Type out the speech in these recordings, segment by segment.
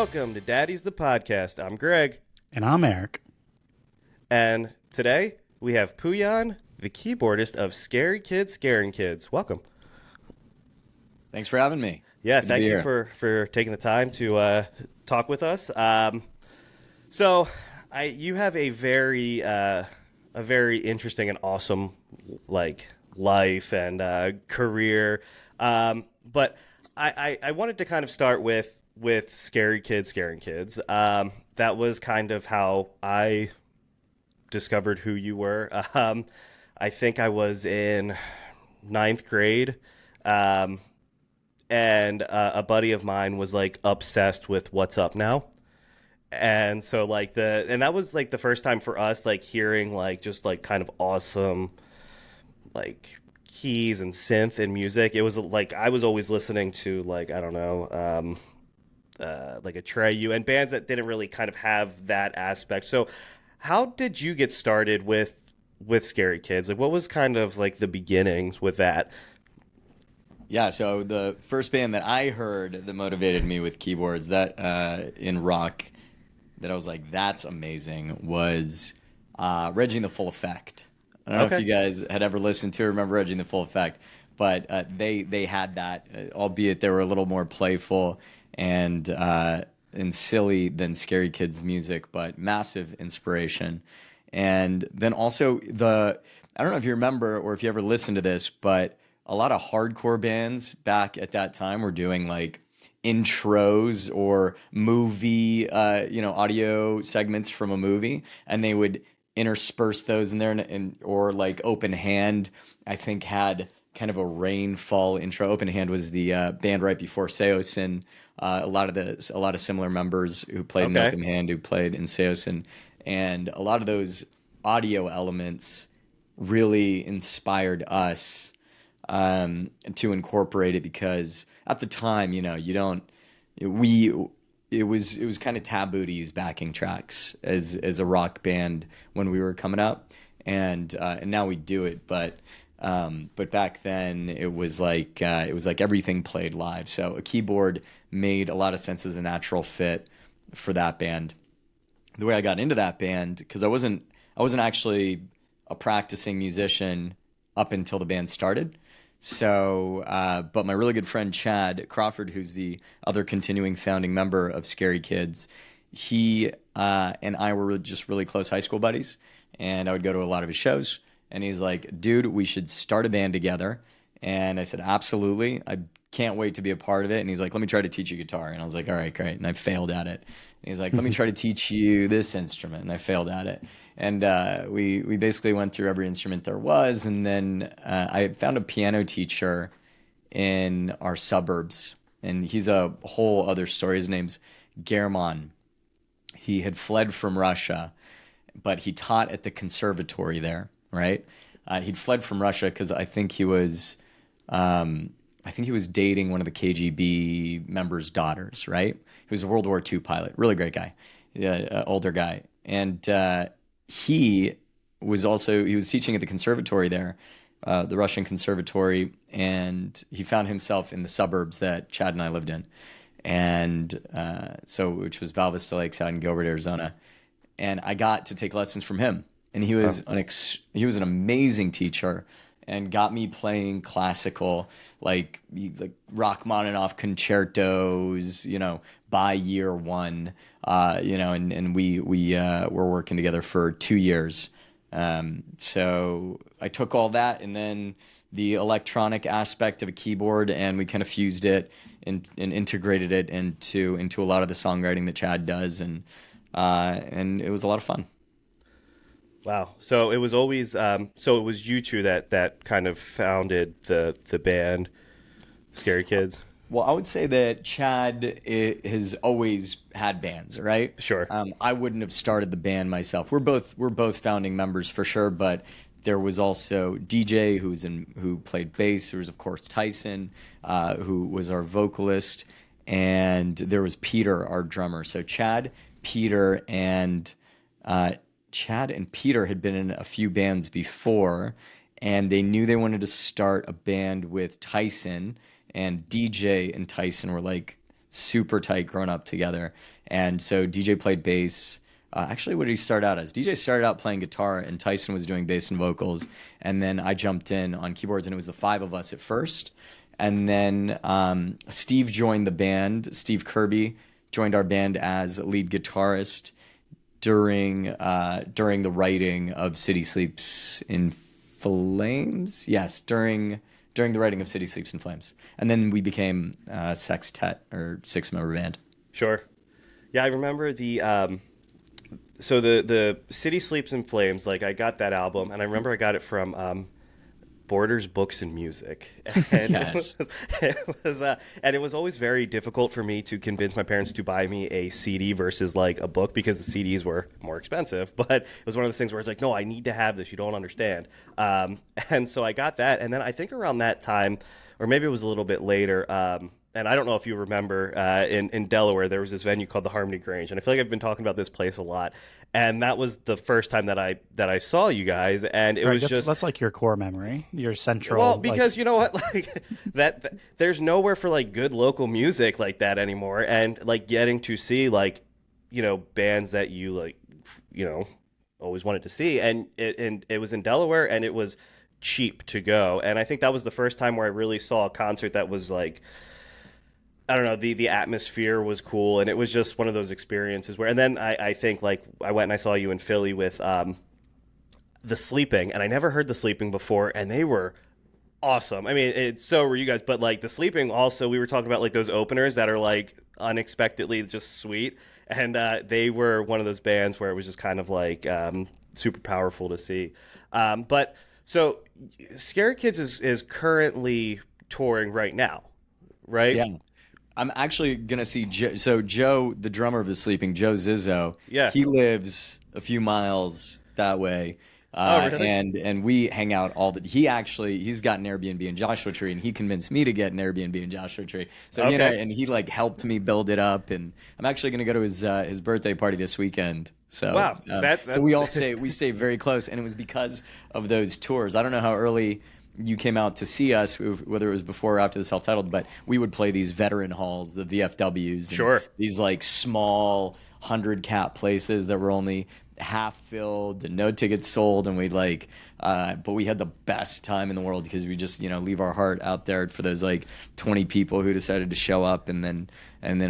Welcome to Daddies, the podcast. I'm Greg. And I'm Eric. And today we have Pouyan, the keyboardist of Scary Kids Scaring Kids. Welcome. Thanks for having me. Yeah, Good thank you for taking the time to talk with us. You have a very interesting and awesome life and career. But I wanted to kind of start with Scary Kids Scaring Kids. That was kind of how I discovered who you were. I think I was in ninth grade. And a buddy of mine was like obsessed with What's Up Now. And so that was like the first time for us, like hearing like just like kind of awesome like keys and synth and music. It was like I was always listening to like, I don't know, like Atreyu and bands that didn't really kind of have that aspect. So how did you get started with Scary Kids? Like what was kind of like the beginnings with that? Yeah, so the first band that I heard that motivated me with keyboards that in rock that I was like, that's amazing, was Reggie and the Full Effect. I don't know if you guys had ever listened to or remember Reggie and the Full Effect, but they had that, albeit they were a little more playful and silly than Scary Kids music, but massive inspiration. And then also I don't know if you remember or if you ever listened to this, but a lot of hardcore bands back at that time were doing like intros or movie, audio segments from a movie, and they would intersperse those in there, or like Open Hand, I think had kind of a rainfall intro. Open Hand was the band right before Seosin. A lot of similar members who played in Open Hand who played in Seosin, and a lot of those audio elements really inspired us to incorporate it, because at the time, it was kind of taboo to use backing tracks as a rock band when we were coming up, and now we do it, but back then it was like everything played live, so a keyboard made a lot of sense as a natural fit for that band. The way I got into that band, because I wasn't actually a practicing musician up until the band started. So, but my really good friend Chad Crawford, who's the other continuing founding member of Scary Kids, he and I were just really close high school buddies, and I would go to a lot of his shows. And he's like, "Dude, we should start a band together." And I said, "Absolutely, I can't wait to be a part of it." And he's like, "Let me try to teach you guitar." And I was like, "All right, great." And I failed at it. And he's like, "Let me try to teach you this instrument." And I failed at it. And we basically went through every instrument there was. And then I found a piano teacher in our suburbs. And he's a whole other story. His name's German. He had fled from Russia, but he taught at the conservatory there, right? He'd fled from Russia because I think he was dating one of the KGB members' daughters, right? He was a World War II pilot, really great guy, older guy. And he was teaching at the conservatory there, the Russian conservatory, and he found himself in the suburbs that Chad and I lived in, and which was Val Vista Lakeside in Gilbert, Arizona. And I got to take lessons from him, and he was an amazing teacher, and got me playing classical, like Rachmaninoff concertos, by year one, and we were working together for 2 years. So I took all that and then the electronic aspect of a keyboard, and we kind of fused it and integrated it into a lot of the songwriting that Chad does, and it was a lot of fun. Wow. So it was always it was you two that kind of founded the band Scary Kids. Well, I would say that Chad has always had bands, right? Sure. I wouldn't have started the band myself. We're both founding members for sure, but there was also DJ who played bass. There was of course Tyson, who was our vocalist, and there was Peter, our drummer. So Chad, Peter, and Peter had been in a few bands before, and they knew they wanted to start a band with Tyson, and DJ and Tyson were like super tight growing up together. And so DJ played bass. Actually, what did he start out as? DJ started out playing guitar, and Tyson was doing bass and vocals. And then I jumped in on keyboards, and it was the five of us at first. And then Steve joined the band. Steve Kirby joined our band as lead guitarist during the writing of City Sleeps in Flames. Yes, during the writing of City Sleeps in Flames. And then we became Sextet, or six-member band. Sure. Yeah, I remember so the City Sleeps in Flames, like I got that album, and I remember I got it from Borders Books and Music. And Yes. and it was always very difficult for me to convince my parents to buy me a CD versus like a book, because the CDs were more expensive. But it was one of those things where it's like, no, I need to have this. You don't understand. And so I got that. And then I think around that time, or maybe it was a little bit later, and I don't know if you remember, in Delaware, there was this venue called the Harmony Grange, and I feel like I've been talking about this place a lot. And that was the first time that I saw you guys, and it was that's like your core memory, your central. Well, because you know what, like that there's nowhere for like good local music like that anymore, and like getting to see like, you know, bands that you like, you know, always wanted to see, and it was in Delaware, and it was cheap to go, and I think that was the first time where I really saw a concert that was like, I don't know, the atmosphere was cool, and it was just one of those experiences where, and then I think like I went and I saw you in Philly with The Sleeping, and I never heard The Sleeping before, and they were awesome. I mean, so were you guys, but like The Sleeping also, we were talking about like those openers that are like unexpectedly just sweet, and they were one of those bands where it was just kind of like super powerful to see. But so Scary Kids is currently touring right now, right? Yeah. I'm actually gonna see Joe. So Joe, the drummer of The Sleeping, Joe Zizzo. Yeah. He lives a few miles that way. Oh, really? And we hang out all the. He's got an Airbnb in Joshua Tree, and he convinced me to get an Airbnb in Joshua Tree. So Okay. you know, and he like helped me build it up. And I'm actually gonna go to his birthday party this weekend. So Wow, so we stay very close, and it was because of those tours. I don't know how early you came out to see us, whether it was before or after the self-titled, but we would play these veteran halls, the VFWs, and Sure. these like small 100-cap places that were only half filled and no tickets sold, and we'd like but we had the best time in the world, because we just, you know, leave our heart out there for those like 20 people who decided to show up, and then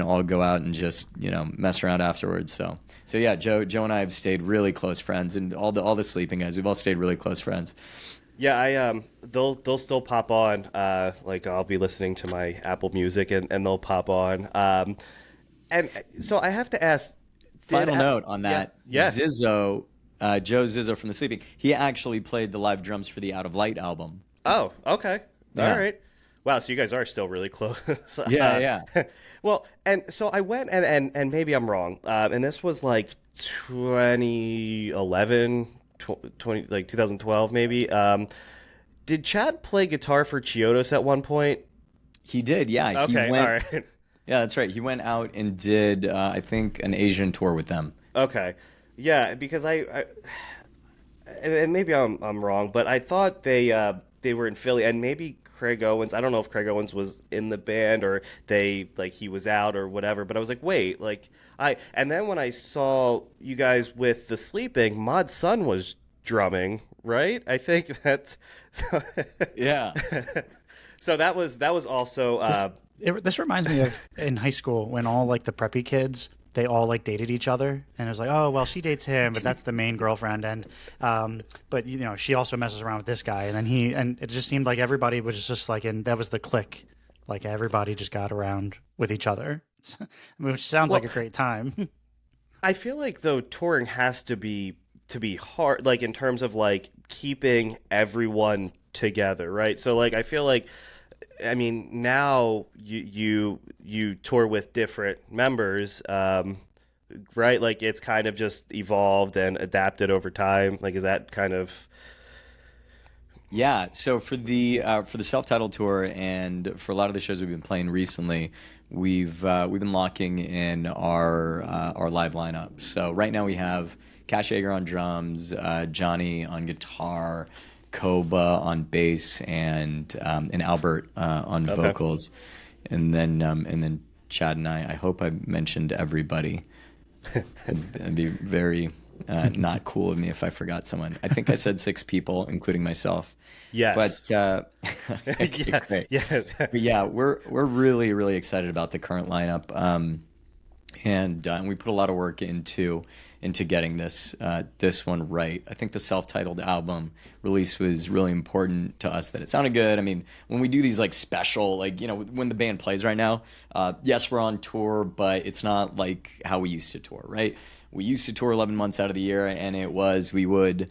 all go out and just, you know, mess around afterwards. So yeah, Joe and I have stayed really close friends, and all the Sleeping guys, we've all stayed really close friends. Yeah, they'll still pop on. Like I'll be listening to my Apple Music, and they'll pop on. And so I have to ask. Final note on that. Yeah. Zizzo, Joe Zizzo from The Sleeping, he actually played the live drums for the Out of Light album. Oh, okay. Yeah. All right. Wow, so you guys are still really close. Yeah. Well, and so I went, and maybe I'm wrong, and this was like 2011, 2012 maybe. Did Chad play guitar for Chiodos at one point? He did, yeah. Okay, all right. Yeah, that's right. He went out and did, I think, an Asian tour with them. Okay. Yeah, because I and maybe I'm wrong, but I thought they were in Philly, and maybe Craig Owens. I don't know if Craig Owens was in the band, or he was out or whatever. But I was like, wait, and then when I saw you guys with The Sleeping, Mod's son was drumming, right? I think that's Yeah. So that was also This reminds me of in high school when all like the preppy kids, they all like dated each other, and it was like, oh well, she dates him, but that's the main girlfriend, and but you know, she also messes around with this guy, and then and it just seemed like everybody was just like, and that was the clique, like everybody just got around with each other, which sounds like a great time. I feel like though touring has to be hard, like in terms of like keeping everyone together, right? So like I feel like, I mean, now you tour with different members, right? Like it's kind of just evolved and adapted over time. Like, is that kind of? Yeah. So for the self-titled tour, and for a lot of the shows we've been playing recently, we've been locking in our live lineup. So right now we have Cash Yeager on drums, Johnny on guitar, Koba on bass, and Albert on vocals, and then Chad and I hope I mentioned everybody. It'd be very not cool of me if I forgot someone. I think I said 6 people, including myself. Yes. But okay, great. Yeah. But yeah, we're really, really excited about the current lineup. And we put a lot of work into getting this one right. I think the self-titled album release was really important to us, that it sounded good. I mean, when we do these like special, like, you know, when the band plays right now, yes, we're on tour, but it's not like how we used to tour, right? We used to tour 11 months out of the year, and we would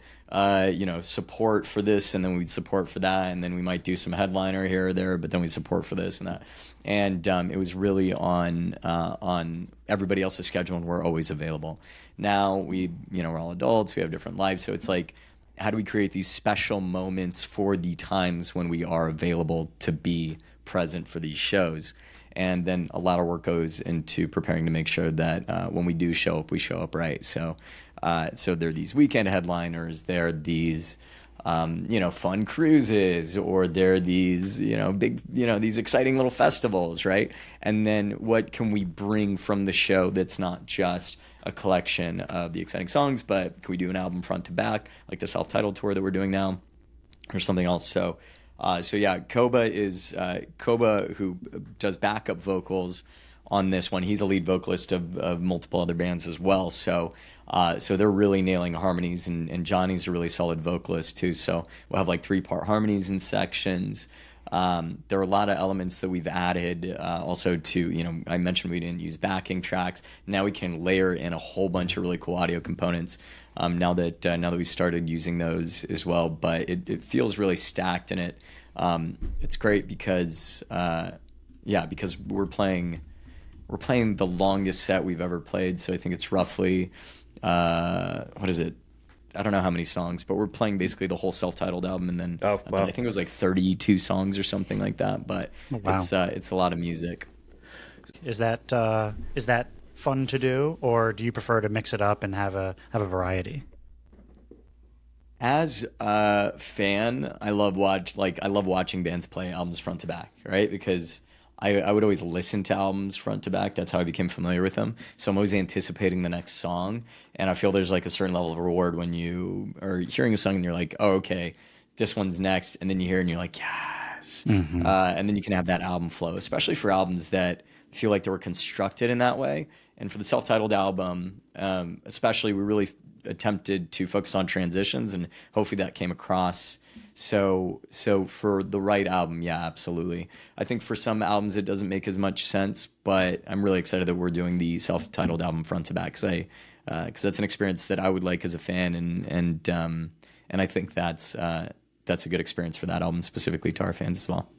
support for this, and then we'd support for that, and then we might do some headliner here or there, but then we support for this and that. And it was really on everybody else's schedule, and we're always available. Now we're all adults, we have different lives, so it's like, how do we create these special moments for the times when we are available to be present for these shows? And then a lot of work goes into preparing to make sure that when we do show up, we show up right. So there are these weekend headliners, there are these fun cruises, or there are these big these exciting little festivals, right? And then what can we bring from the show that's not just a collection of the exciting songs, but can we do an album front to back, like the self-titled tour that we're doing now, or something else? So yeah, Koba, who does backup vocals on this one. He's a lead vocalist of multiple other bands as well. So they're really nailing harmonies, and Johnny's a really solid vocalist too. So we'll have like 3-part harmonies in sections. There are a lot of elements that we've added also to, I mentioned we didn't use backing tracks. Now we can layer in a whole bunch of really cool audio components now that we started using those as well. But it feels really stacked, and it's great because we're playing the longest set we've ever played. So I think it's roughly what is it? I don't know how many songs, but we're playing basically the whole self-titled album, and then wow. I think it was like 32 songs or something like that. But wow. It's a lot of music. Is that fun to do, or do you prefer to mix it up and have a variety? As a fan, I love watching bands play albums front to back, right? Because I would always listen to albums front to back. That's how I became familiar with them. So I'm always anticipating the next song. And I feel there's like a certain level of reward when you are hearing a song and you're like, oh, okay, this one's next. And then you hear it and you're like, yes. Mm-hmm. And then you can have that album flow, especially for albums that feel like they were constructed in that way. And for the self-titled album, especially, we really attempted to focus on transitions, and hopefully that came across. So for the right album, yeah, absolutely. I think for some albums it doesn't make as much sense, but I'm really excited that we're doing the self-titled album front to back, because that's an experience that I would like as a fan, and I think that's a good experience for that album, specifically to our fans as well.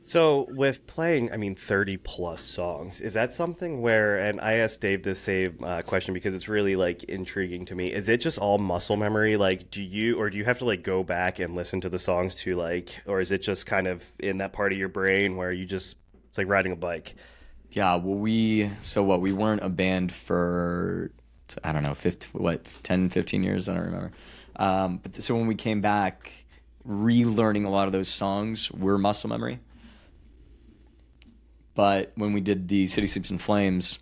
So with playing, 30 plus songs, is that something where, and I asked Dave the same question because it's really like intriguing to me, is it just all muscle memory? Like, do you have to like go back and listen to the songs to like, or is it just kind of in that part of your brain where it's like riding a bike? Yeah, well, we weren't a band for, I don't know, 10, 15 years? I don't remember. So when we came back, relearning a lot of those songs were muscle memory. But when we did the City Sleeps in Flames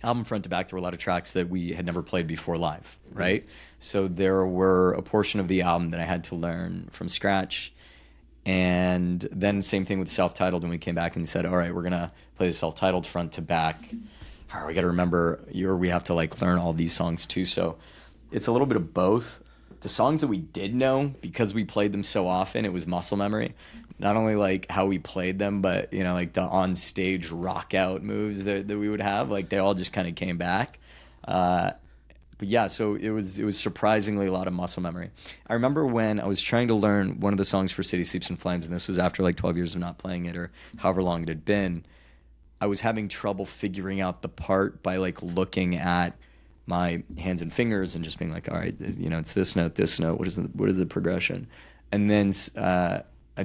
album front to back, there were a lot of tracks that we had never played before live, right? Mm-hmm. So there were a portion of the album that I had to learn from scratch. And then same thing with self-titled, when we came back and said, all right, we're going to play the self-titled front to back. All right, we got to remember, we have to like learn all these songs too. So it's a little bit of both. The songs that we did know, because we played them so often, it was muscle memory. Not only like how we played them, but like the on-stage rock out moves that we would have, like they all just kind of came back. But yeah, so it was surprisingly a lot of muscle memory. I remember when I was trying to learn one of the songs for City Sleeps in Flames, and this was after like 12 years of not playing it, or however long it had been, I was having trouble figuring out the part by like looking at my hands and fingers and just being like, all right, it's this note, what is the progression? And then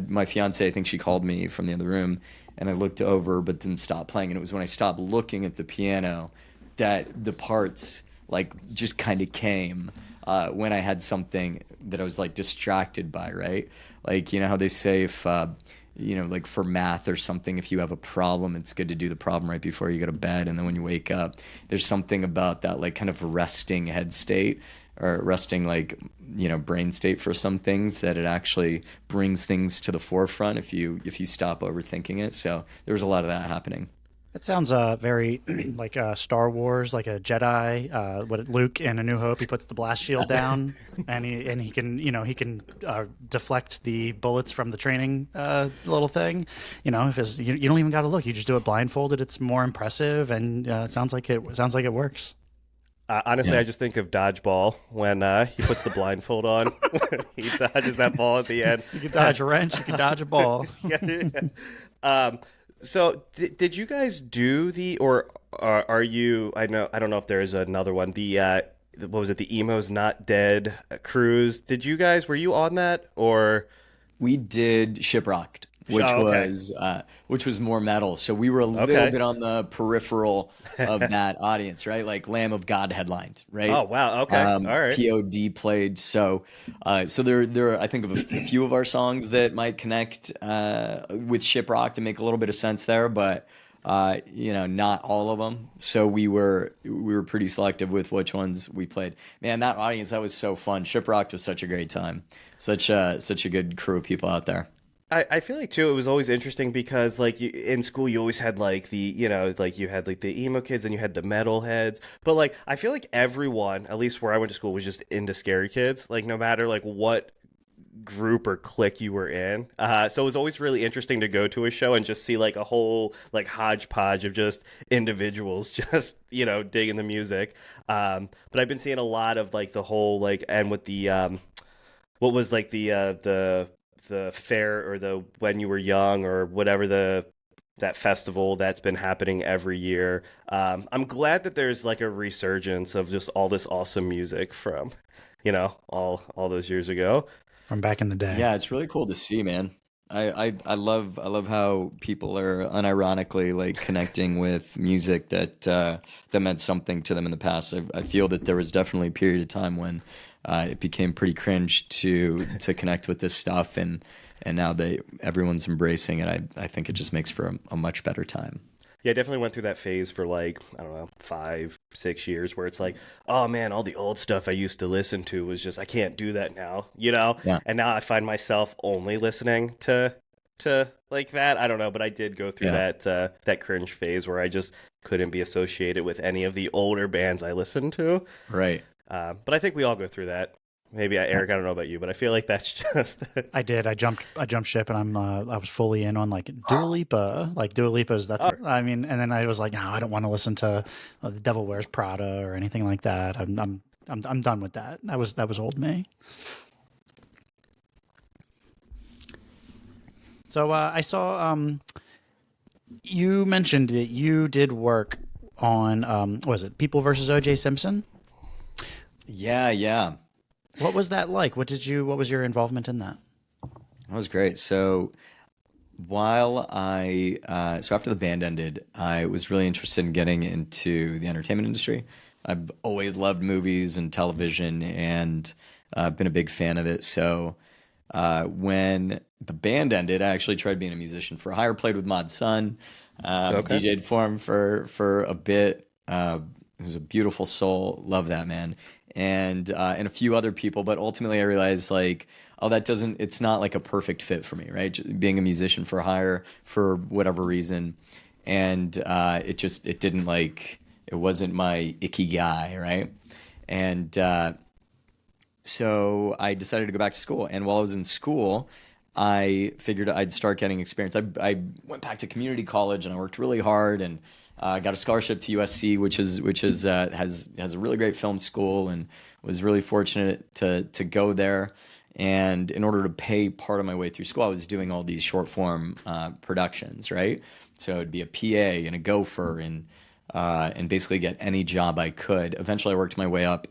my fiance, I think she called me from the other room, and I looked over but didn't stop playing. And it was when I stopped looking at the piano that the parts like just kind of came when I had something that I was like distracted by, right? Like, how they say like for math or something, if you have a problem, it's good to do the problem right before you go to bed. And then when you wake up, there's something about that like kind of resting head state or resting like, brain state for some things that it actually brings things to the forefront if you stop overthinking it. So there was a lot of that happening. That sounds very like Star Wars, like a Jedi. What Luke in A New Hope, he puts the blast shield down, and he can deflect the bullets from the training little thing. You don't even got to look; you just do it blindfolded. It's more impressive, and it sounds like it works. Honestly, Yeah. I just think of dodgeball when he puts the blindfold on. He dodges that ball at the end. You can dodge a wrench, you can dodge a ball. Yeah. So did you guys do or are you? I don't know if there is another one. What was it? The Emo's Not Dead cruise. Were you on that or? We did Shiprocked, which Oh, okay. was more metal. So we were a little Okay. bit on the peripheral of that audience, right? Like Lamb of God headlined, right? Oh wow. Okay. All right. POD played. So there I think of a few of our songs that might connect with Shiprocked and make a little bit of sense there, but not all of them. So we were pretty selective with which ones we played. Man, that audience, that was so fun. Shiprocked was such a great time. Such a good crew of people out there. I feel like too it was always interesting because like in school you always had like like you had like the emo kids and you had the metal heads, but like I feel like everyone, at least where I went to school, was just into Scary Kids, like no matter like what group or clique you were in. So it was always really interesting to go to a show and just see like a whole like hodgepodge of just individuals just digging the music. But I've been seeing a lot of like the whole like and with the what was like the fair or the when you were young or whatever that festival that's been happening every year. I'm glad that there's like a resurgence of just all this awesome music from all those years ago. From back in the day. Yeah, it's really cool to see, man. I love how people are unironically like connecting with music that meant something to them in the past. I feel that there was definitely a period of time when it became pretty cringe to connect with this stuff, and now everyone's embracing it. I think it just makes for a much better time. Yeah, I definitely went through that phase for like, I don't know, 5, 6 years where it's like, oh man, all the old stuff I used to listen to was just, I can't do that now, Yeah. And now I find myself only listening to like that. I don't know, but I did go through Yeah. that cringe phase where I just couldn't be associated with any of the older bands I listened to. Right. But I think we all go through that. Maybe Eric, I don't know about you, but I feel like that's just I did. I jumped ship, and I was fully in on like Dua Lipa. Like Dua Lipa's. That's I mean, and then I was like, no, I don't want to listen to The Devil Wears Prada or anything like that. I'm done with that. That was old me. So I saw you mentioned that you did work on what was it, People versus O.J. Simpson? Yeah. What was that like? What was your involvement in that? That was great. So while so after the band ended, I was really interested in getting into the entertainment industry. I've always loved movies and television, and been a big fan of it. So when the band ended, I actually tried being a musician for hire. Played with Mod Sun, Okay. DJ'd for him for a bit. He was a beautiful soul. Love that man. And a few other people, but ultimately I realized like, oh, it's not like a perfect fit for me, right? Being a musician for hire for whatever reason, and it didn't like, it wasn't my icky guy, right? And so I decided to go back to school. And while I was in school, I figured I'd start getting experience. I went back to community college and I worked really hard, and got a scholarship to USC, which has a really great film school, and was really fortunate to go there. And in order to pay part of my way through school, I was doing all these short form productions, right? So it'd be a PA and a gopher, and basically get any job I could. Eventually, I worked my way up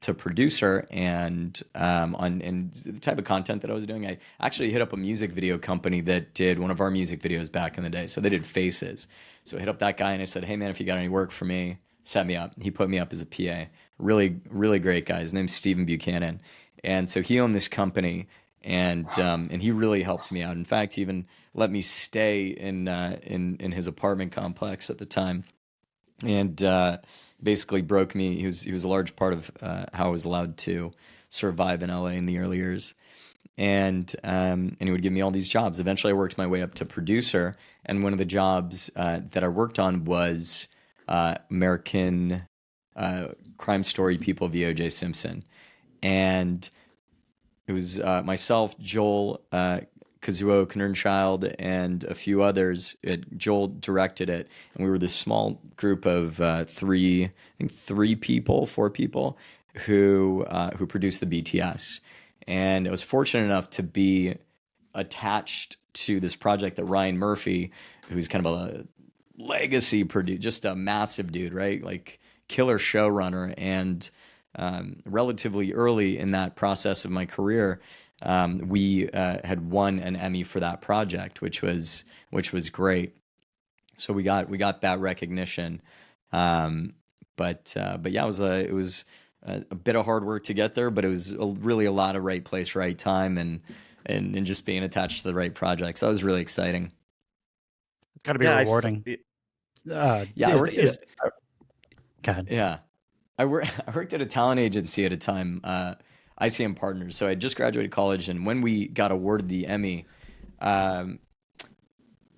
to producer, and the type of content that I was doing, I actually hit up a music video company that did one of our music videos back in the day. So they did Faces. So I hit up that guy and I said, hey man, if you got any work for me, set me up. He put me up as a PA. Really, really great guy. His name's Stephen Buchanan. And so he owned this company, and he really helped me out. In fact, he even let me stay in his apartment complex at the time, and basically broke me. He was a large part of how I was allowed to survive in LA in the early years. And he would give me all these jobs. Eventually, I worked my way up to producer, and one of the jobs that I worked on was American Crime Story People of the O.J. Simpson, and it was myself, Joel, Kazuo Knernchild, and a few others. Joel directed it, and we were this small group of four people who produced the BTS. And I was fortunate enough to be attached to this project that Ryan Murphy, who's kind of a legacy producer, just a massive dude, right? Like killer showrunner. And relatively early in that process of my career, we had won an Emmy for that project, which was great. So we got that recognition. But yeah, it was a bit of hard work to get there, but it was really a lot of right place, right time, and just being attached to the right project. So that was really exciting. It's got to be rewarding. Yeah, Go ahead. Yeah, I worked at a talent agency at a time, ICM Partners. So I just graduated college, and when we got awarded the Emmy, a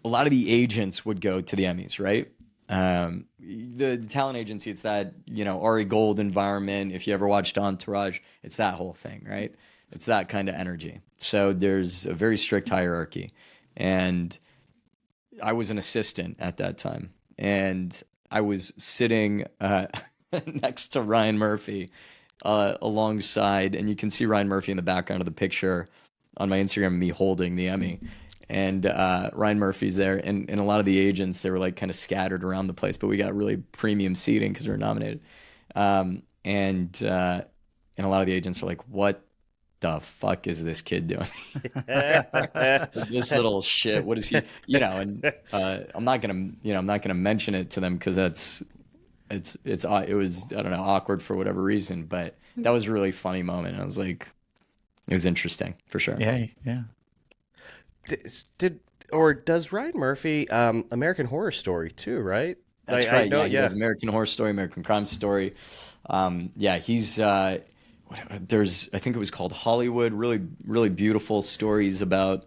lot of the agents would go to the Emmys, right? The talent agency, it's that, Ari Gold environment. If you ever watched Entourage, it's that whole thing, right? It's that kind of energy. So there's a very strict hierarchy, and I was an assistant at that time, and I was sitting next to Ryan Murphy alongside, and you can see Ryan Murphy in the background of the picture on my Instagram, me holding the Emmy. And Ryan Murphy's there, and a lot of the agents, they were like kind of scattered around the place, but we got really premium seating because we were nominated. And a lot of the agents are like, "What the fuck is this kid doing? This little shit. What is he?" And I'm not gonna mention it to them because it was, I don't know, awkward for whatever reason, but that was a really funny moment. I was like, it was interesting for sure. Yeah. Does Ryan Murphy American Horror Story too, right? That's right. I know, he does American Horror Story, American Crime Story. He's I think it was called Hollywood. Really, really beautiful stories about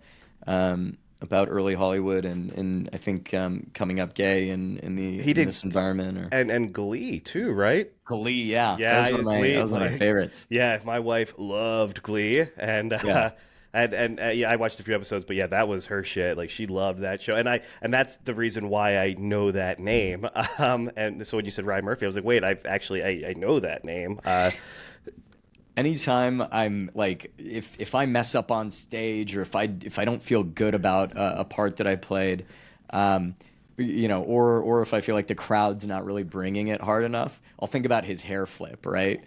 early Hollywood and I think coming up gay in this environment. And Glee too, right? Glee, yeah. That was one of my favorites. Yeah, my wife loved Glee, and I watched a few episodes, but yeah, that was her shit. Like, she loved that show, and that's the reason why I know that name. And so when you said Ryan Murphy, I was like, wait, I know that name. Anytime I'm like, if I mess up on stage, or if I don't feel good about a part that I played, or if I feel like the crowd's not really bringing it hard enough, I'll think about his hair flip, right?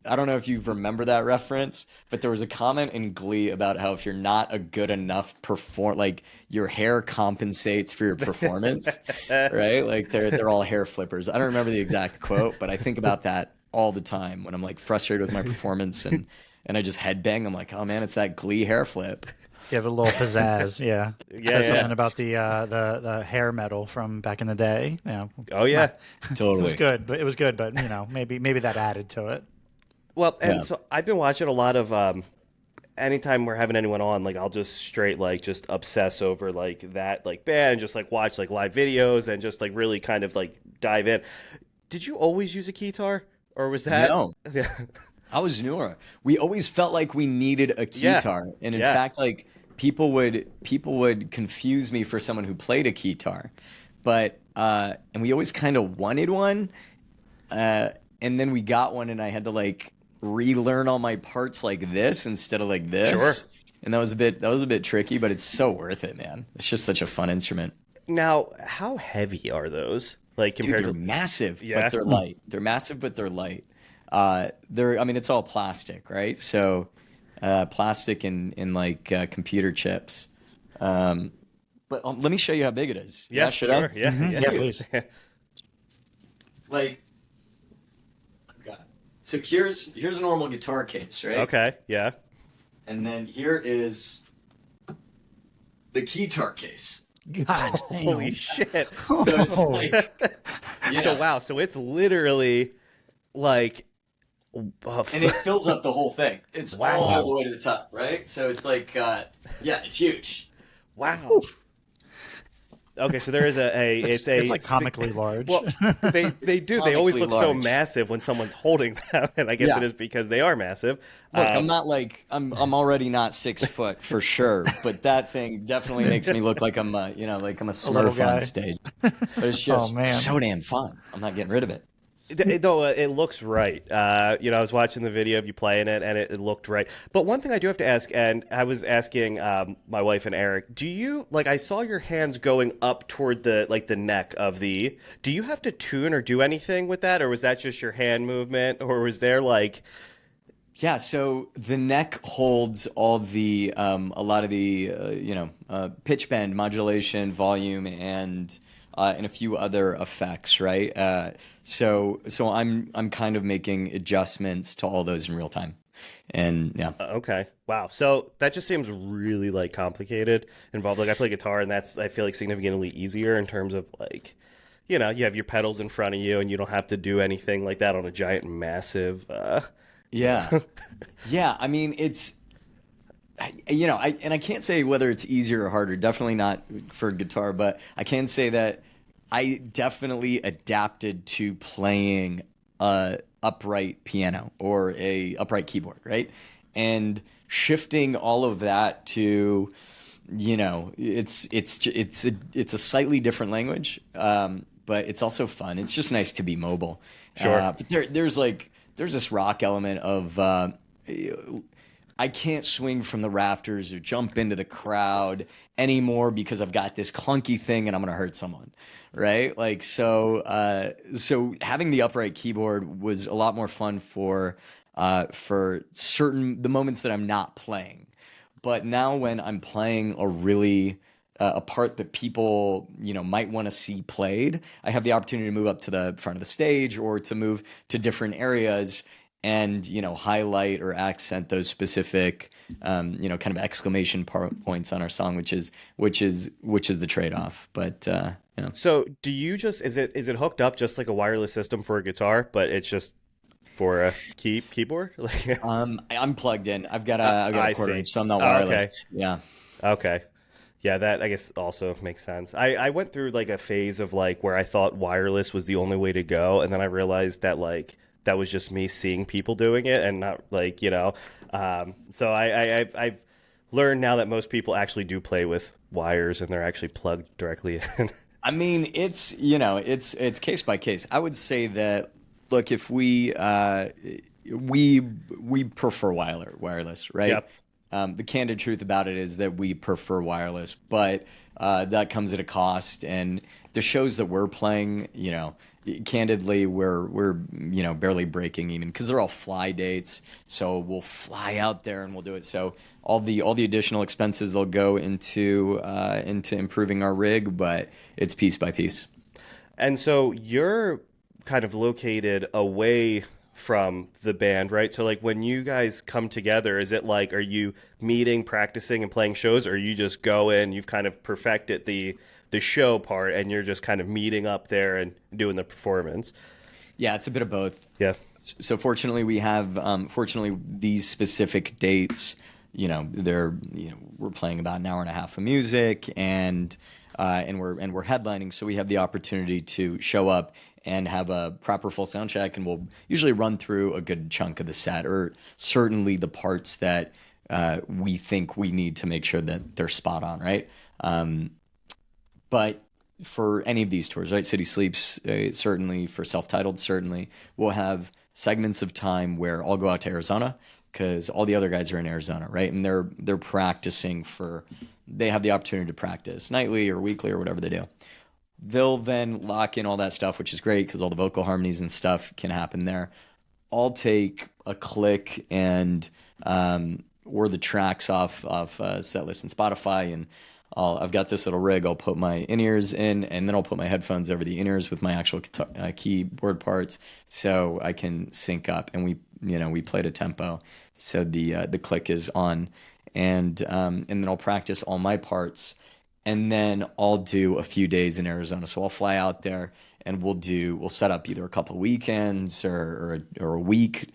I don't know if you remember that reference, but there was a comment in Glee about how if you're not a good enough like your hair compensates for your performance, right? Like they're all hair flippers. I don't remember the exact quote, but I think about that all the time when I'm like frustrated with my performance and I just headbang. I'm like, oh man, it's that Glee hair flip. You have a little pizzazz, yeah. Yeah. Something about the hair metal from back in the day. Yeah. Oh yeah, totally. It was good, but maybe that added to it. Well, so I've been watching a lot of anytime we're having anyone on, like I'll just straight like just obsess over like that like band, just like watch like live videos and just like really kind of like dive in. Did you always use a keytar, or was that? No. I was newer. We always felt like we needed a keytar, and in fact, like people would confuse me for someone who played a keytar, but and we always kind of wanted one, and then we got one, and I had to like relearn all my parts like this instead of like this. Sure. And that was a bit tricky, but it's so worth it, man. It's just such a fun instrument. Now, how heavy are those? Like compared they're to massive, but they're light. They're massive, but they're light. It's all plastic, right? So, plastic in like computer chips. But let me show you how big it is. Yeah, should sure. I? Yeah, Yeah, please. Like, so here's a normal guitar case, right? Okay, yeah. And then here is the keytar case. God, Holy shit! So it's like, yeah. So wow, so it's literally like, And it fills up the whole thing. It's all the way to the top, right? So it's like, yeah, it's huge. wow. Okay, so there is it's like comically large. Well, they do. They always Comically look so large. massive when someone's holding them, and I guess Yeah. it is because they are massive. Look, I'm not like I'm already not 6 foot for sure, but that thing definitely makes me look like I'm like I'm a little Smurf guy. on stage. But it's just man. so damn fun. I'm not getting rid of it. No, it looks right. I was watching the video of you playing it, and it looked right. But one thing I do have to ask, and I was asking my wife and Eric, do you I saw your hands going up toward the neck of the? Do you have to tune or do anything with that, or was that just your hand movement, or was there Yeah, so the neck holds all the a lot of the pitch bend, modulation, volume, and a few other effects, right? So I'm kind of making adjustments to all those in real time, and yeah. Okay. Wow. So that just seems really complicated, involved. I play guitar, and that's I feel significantly easier in terms of you have your pedals in front of you, and you don't have to do anything like that on a giant, massive. Yeah, yeah. I mean, it's I can't say whether it's easier or harder. Definitely not for guitar, but I can say that I definitely adapted to playing a upright piano or a upright keyboard, right? And shifting all of that to, it's a slightly different language, but it's also fun. It's just nice to be mobile. Sure. But there's this rock element of I can't swing from the rafters or jump into the crowd anymore because I've got this clunky thing and I'm gonna hurt someone, right? So having the upright keyboard was a lot more fun for the moments that I'm not playing. But now when I'm playing a part that people might want to see played, I have the opportunity to move up to the front of the stage or to move to different areas and highlight or accent those specific kind of exclamation points on our song, which is the trade-off. But So do you is it hooked up just like a wireless system for a guitar, but it's just for a keyboard? I'm plugged in. I've got I a quarter see. inch, so I'm not Oh, wireless. okay. Yeah. Okay. Yeah, that I guess also makes sense. I went through a phase of where I thought wireless was the only way to go, and then I realized that that was just me seeing people doing it and not so I've learned now that most people actually do play with wires and they're actually plugged directly in. I mean, it's case by case. I would say that look, if we prefer wireless, right? Yep. The candid truth about it is that we prefer wireless, but that comes at a cost. And the shows that we're playing, candidly, we're barely breaking even because they're all fly dates. So we'll fly out there and we'll do it. So all the additional expenses they'll go into improving our rig, but it's piece by piece. And so you're kind of located away from the band, right? So when you guys come together, is it are you meeting, practicing, and playing shows, or you just go in, you've kind of perfected the show part, and you're just kind of meeting up there and doing the performance? Yeah, it's a bit of both. Yeah. So fortunately, we have these specific dates. We're playing about an hour and a half of music, and we're headlining, so we have the opportunity to show up and have a proper full sound check, and we'll usually run through a good chunk of the set, or certainly the parts that we think we need to make sure that they're spot on, right? But for any of these tours, right, City Sleeps, certainly for self-titled, certainly, we'll have segments of time where I'll go out to Arizona because all the other guys are in Arizona, right? And they're practicing they have the opportunity to practice nightly or weekly or whatever they do. They'll then lock in all that stuff, which is great because all the vocal harmonies and stuff can happen there. I'll take a click and or the tracks off set list in Spotify, and I've got this little rig. I'll put my in-ears in, and then I'll put my headphones over the in-ears with my actual keyboard parts, so I can sync up. And we played a tempo, so the click is on, and then I'll practice all my parts, and then I'll do a few days in Arizona. So I'll fly out there, and we'll set up either a couple weekends or a week,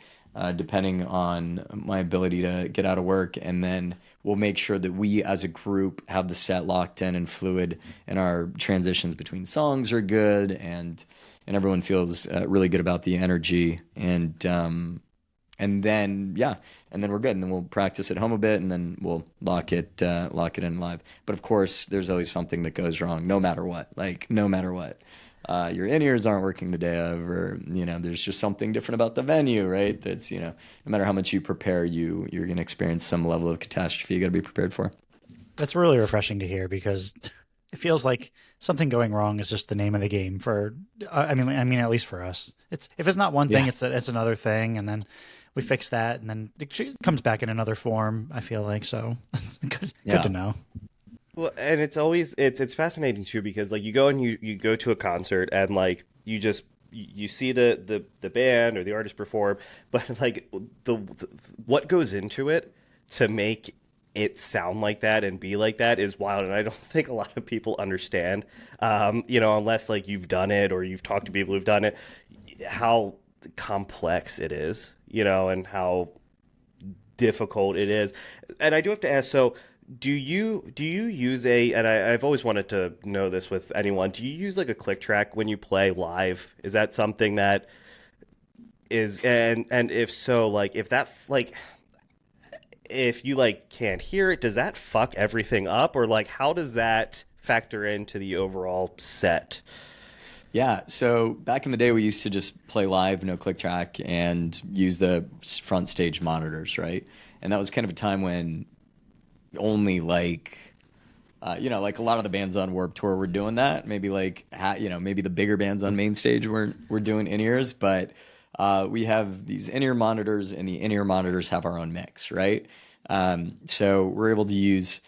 depending on my ability to get out of work. And then we'll make sure that we as a group have the set locked in and fluid, and our transitions between songs are good, and everyone feels really good about the energy. And then we're good. And then we'll practice at home a bit, and then we'll lock it in live. But of course, there's always something that goes wrong, no matter what. Like, no matter what. Your in-ears aren't working the day of, or there's just something different about the venue, right? That's no matter how much you prepare, you're going to experience some level of catastrophe you got to be prepared for. That's really refreshing to hear, because it feels like something going wrong is just the name of the game for. I mean, at least for us, if it's not one thing, it's another thing, and then we fix that, and then it comes back in another form. I feel like so. Good to know. Well, and it's fascinating too, because like you go and you go to a concert, and like you see the band or the artist perform, but like the what goes into it to make it sound like that and be like that is wild, and I don't think a lot of people understand. Unless like you've done it or you've talked to people who've done it, how complex it is, and how difficult it is. And I do have to ask, so do you use and I've always wanted to know this with anyone, do you use like a click track when you play live? Is that something that is, and if so, like if you like can't hear it, does that fuck everything up, or like how does that factor into the overall set? Yeah, so back in the day, we used to just play live, no click track, and use the front stage monitors, right? And that was kind of a time when only like a lot of the bands on Warped Tour were doing that. Maybe maybe the bigger bands on main stage were doing in-ears, but we have these in-ear monitors, and the in-ear monitors have our own mix, right? So we're able to use.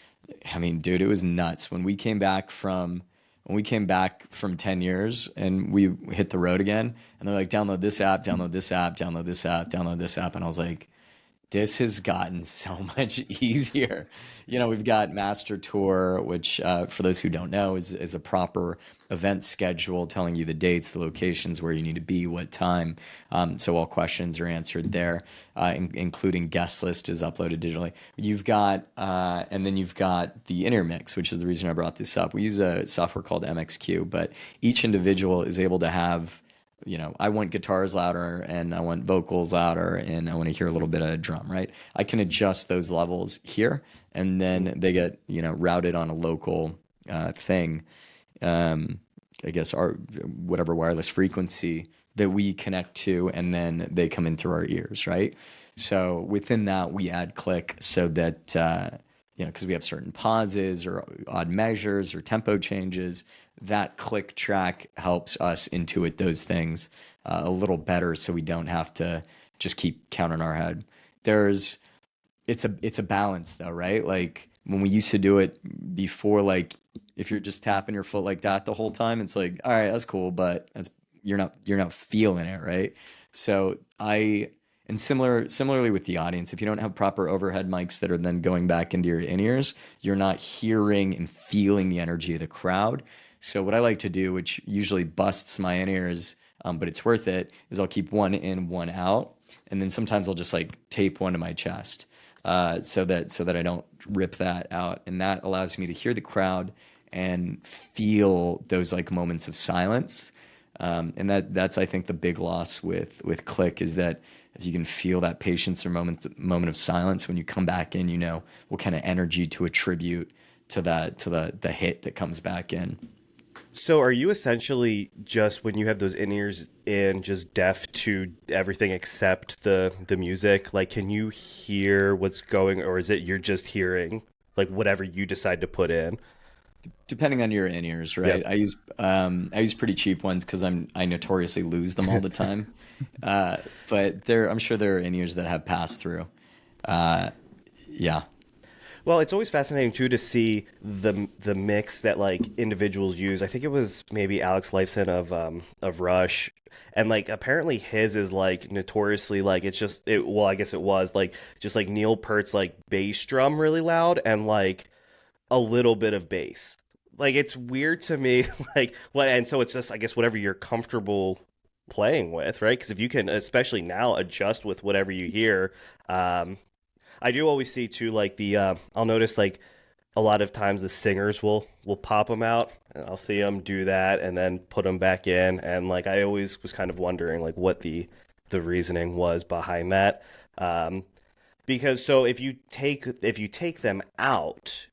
I mean, dude, it was nuts when we came back from 10 years and we hit the road again, and they're like, download this app, download this app, download this app, download this app. And I was like, this has gotten so much easier. We've got Master Tour, which for those who don't know is a proper event schedule telling you the dates, the locations, where you need to be, what time. So all questions are answered there, including guest list is uploaded digitally. You've got, and then you've got the intermix, which is the reason I brought this up. We use a software called MXQ, but each individual is able to have, I want guitars louder, and I want vocals louder, and I want to hear a little bit of drum, right? I can adjust those levels here, and then they get, routed on a local thing. I guess our whatever wireless frequency that we connect to, and then they come in through our ears, right? So within that, we add click so that, because we have certain pauses or odd measures or tempo changes, that click track helps us intuit those things a little better, so we don't have to just keep counting our head. It's a balance though, right? Like when we used to do it before, like if you're just tapping your foot like that the whole time, it's like, all right, that's cool, but you're not feeling it, right? So similarly with the audience, if you don't have proper overhead mics that are then going back into your in-ears, you're not hearing and feeling the energy of the crowd. So what I like to do, which usually busts my in-ears, but it's worth it, is I'll keep one in, one out, and then sometimes I'll just like tape one to my chest, so that I don't rip that out, and that allows me to hear the crowd and feel those like moments of silence. And that's I think the big loss with click, is that if you can feel that patience or moment of silence when you come back in, what kind of energy to attribute to the hit that comes back in. So are you essentially just, when you have those in-ears in, just deaf to everything except the music? Like, can you hear what's going, or is it you're just hearing like whatever you decide to put in? Depending on your in-ears, right? Yep. I use pretty cheap ones because I notoriously lose them all the time. But I'm sure there are in-ears that have pass-through. Yeah. Well, it's always fascinating too to see the mix that like individuals use. I think it was maybe Alex Lifeson of Rush, and like apparently his is like notoriously like it's just it. Well, I guess it was like just like Neil Peart's like bass drum really loud and like a little bit of bass. Like it's weird to me, like what, and so it's just I guess whatever you're comfortable playing with, right? Because if you can, especially now, adjust with whatever you hear. I do always see too, like I'll notice like a lot of times the singers will pop them out, and I'll see them do that and then put them back in, and like I always was kind of wondering like what the reasoning was behind that, because so if you take them out,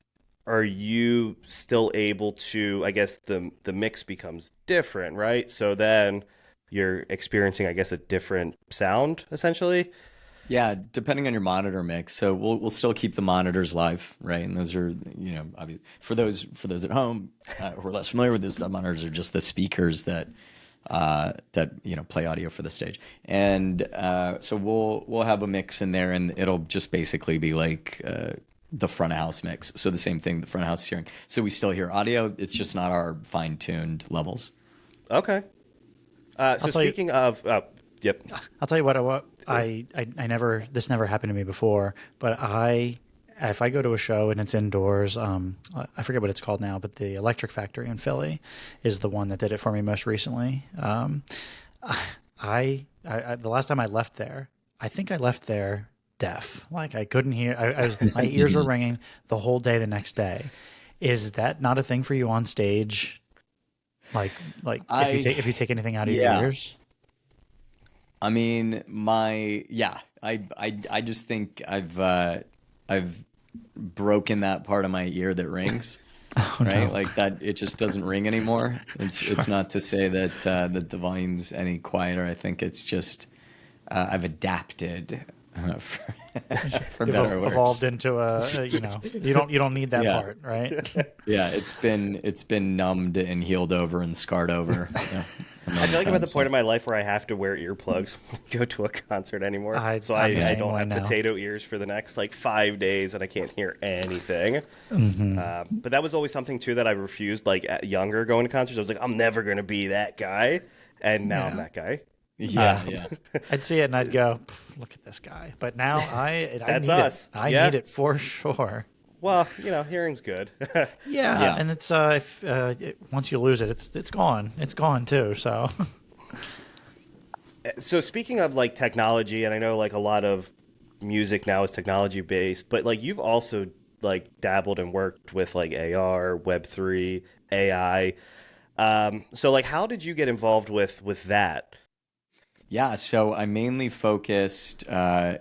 are you still able to? I guess the mix becomes different, right? So then you're experiencing, I guess, a different sound essentially. Yeah, depending on your monitor mix. So we'll still keep the monitors live, right? And those are, for those at home who are less familiar with this, the monitors are just the speakers that play audio for the stage. And so we'll have a mix in there, and it'll just basically be like the front of house mix. So the same thing the front of house is hearing. So we still hear audio. It's just not our fine-tuned levels. Okay. So speaking of, yep. I'll tell you what I never, this never happened to me before, but if I go to a show and it's indoors, I forget what it's called now, but the Electric Factory in Philly is the one that did it for me most recently. The last time I left there, I think I left there deaf. Like I couldn't hear, my ears were ringing the whole day the next day. Is that not a thing for you on stage? Like if you take anything out of your ears? I mean, I just think I've broken that part of my ear that rings, right? No. Like that, it just doesn't ring anymore. It's not to say that that the volume's any quieter. I think it's just I've adapted for better or worse. Evolved into you don't need that part, right? Yeah, it's been numbed and healed over and scarred over. I feel like I'm at the point in my life where I have to wear earplugs when I go to a concert anymore. I don't have potato ears for the next like 5 days, and I can't hear anything. Mm-hmm. But that was always something too that I refused. Like younger, going to concerts, I was like, I'm never gonna be that guy, and now I'm that guy. Yeah. I'd see it and I'd go, look at this guy. But now that's us. I need it for sure. Well, hearing's good. Yeah, and it's once you lose it, it's gone. It's gone too. So, so speaking of like technology, and I know like a lot of music now is technology based, but like you've also like dabbled and worked with like AR, Web3, AI. So like, how did you get involved with that? Yeah, so I mainly focused. I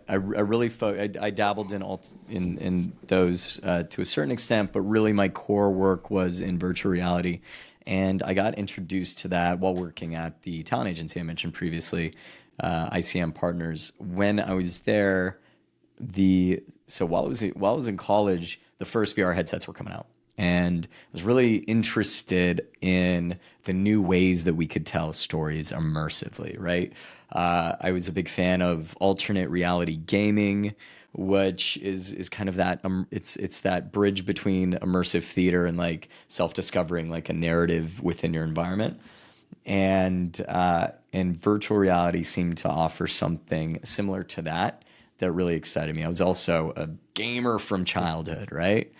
dabbled in those to a certain extent, but really my core work was in virtual reality, and I got introduced to that while working at the talent agency I mentioned previously, ICM Partners. When I was there, while I was in college, the first VR headsets were coming out. And I was really interested in the new ways that we could tell stories immersively, right? I was a big fan of alternate reality gaming, which is kind of that it's that bridge between immersive theater and like self-discovering like a narrative within your environment. And virtual reality seemed to offer something similar to that really excited me. I was also a gamer from childhood, right?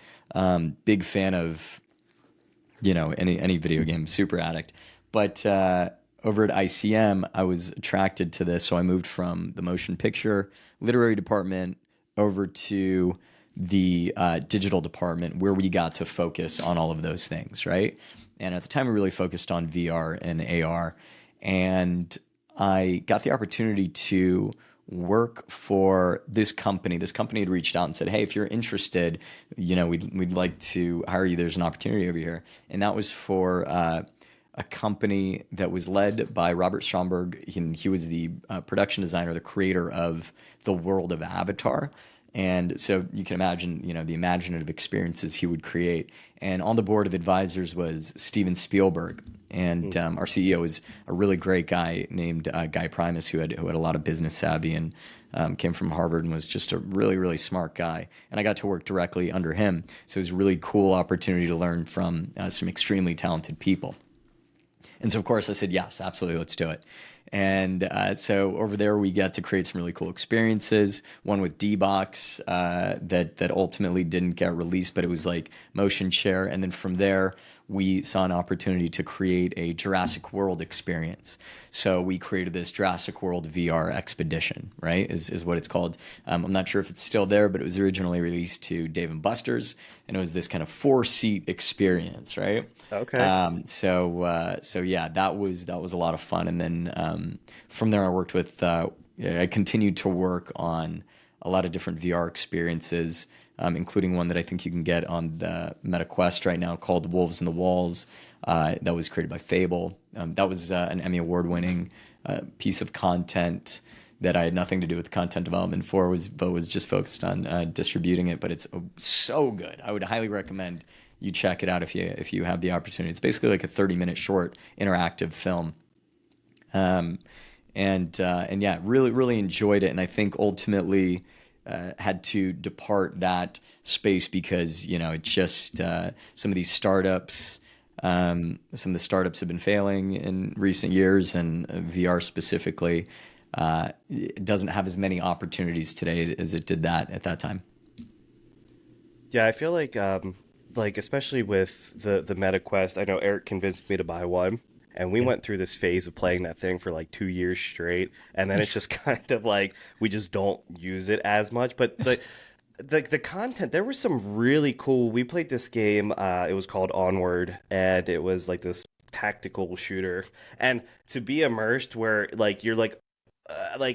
Big fan of, any video game, super addict. But over at ICM, I was attracted to this. So I moved from the motion picture literary department over to the digital department, where we got to focus on all of those things, right? And at the time, we really focused on VR and AR. And I got the opportunity to work for this company. This company had reached out and said, hey, if you're interested, we'd like to hire you. There's an opportunity over here. And that was for a company that was led by Robert Stromberg. He was the production designer, the creator of the world of Avatar. And so you can imagine, the imaginative experiences he would create. And on the board of advisors was Steven Spielberg. And our CEO is a really great guy named Guy Primus, who had a lot of business savvy and came from Harvard and was just a really, really smart guy. And I got to work directly under him. So it was a really cool opportunity to learn from some extremely talented people. And so, of course, I said, yes, absolutely, let's do it. And so over there, we got to create some really cool experiences. One with D-Box that ultimately didn't get released, but it was like motion share. And then from there, we saw an opportunity to create a Jurassic World experience. So we created this Jurassic World VR expedition, right, is what it's called. I'm not sure if it's still there, but it was originally released to Dave & Buster's, and it was this kind of 4-seat experience, right? Okay. So yeah, that was a lot of fun. And then from there, I worked with, I continued to work on a lot of different VR experiences, including one that I think you can get on the Meta Quest right now called Wolves in the Walls. That was created by Fable. That was an Emmy Award-winning piece of content that I had nothing to do with content development for, but was just focused on distributing it. But it's so good. I would highly recommend you check it out if you have the opportunity. It's basically like a 30-minute short interactive film. And yeah, really, really enjoyed it. And I think ultimately had to depart that space because, it's just some of these startups, some of the startups have been failing in recent years, and VR specifically it doesn't have as many opportunities today as it did that at that time. Yeah, I feel like especially with the Meta Quest, I know Eric convinced me to buy one. And we went through this phase of playing that thing for like 2 years straight, and then it's just kind of like we just don't use it as much. But the content, there was some really cool. We played this game. It was called Onward, and it was like this tactical shooter. And to be immersed, where like you're like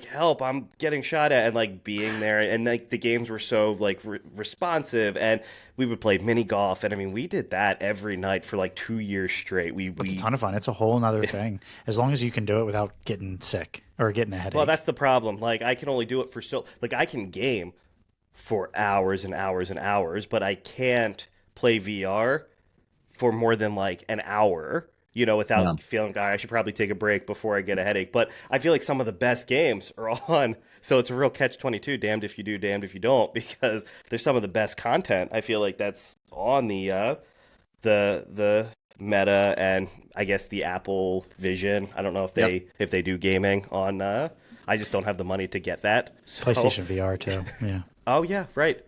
help, I'm getting shot at, and like being there, and like the games were so like responsive, and we would play mini golf, and I mean we did that every night for like 2 years straight. It's a ton of fun. It's a whole nother thing, as long as you can do it without getting sick or getting a headache. Well, that's the problem. Like I can only do it for like I can game for hours and hours and hours, but I can't play VR for more than like an hour, without feeling, I should probably take a break before I get a headache. But I feel like some of the best games are on. So it's a real catch-22, damned if you do, damned if you don't, because there's some of the best content. I feel like that's on the Meta and I guess the Apple Vision. I don't know if they do gaming on. I just don't have the money to get that. So. PlayStation VR too. Yeah. Oh yeah, right.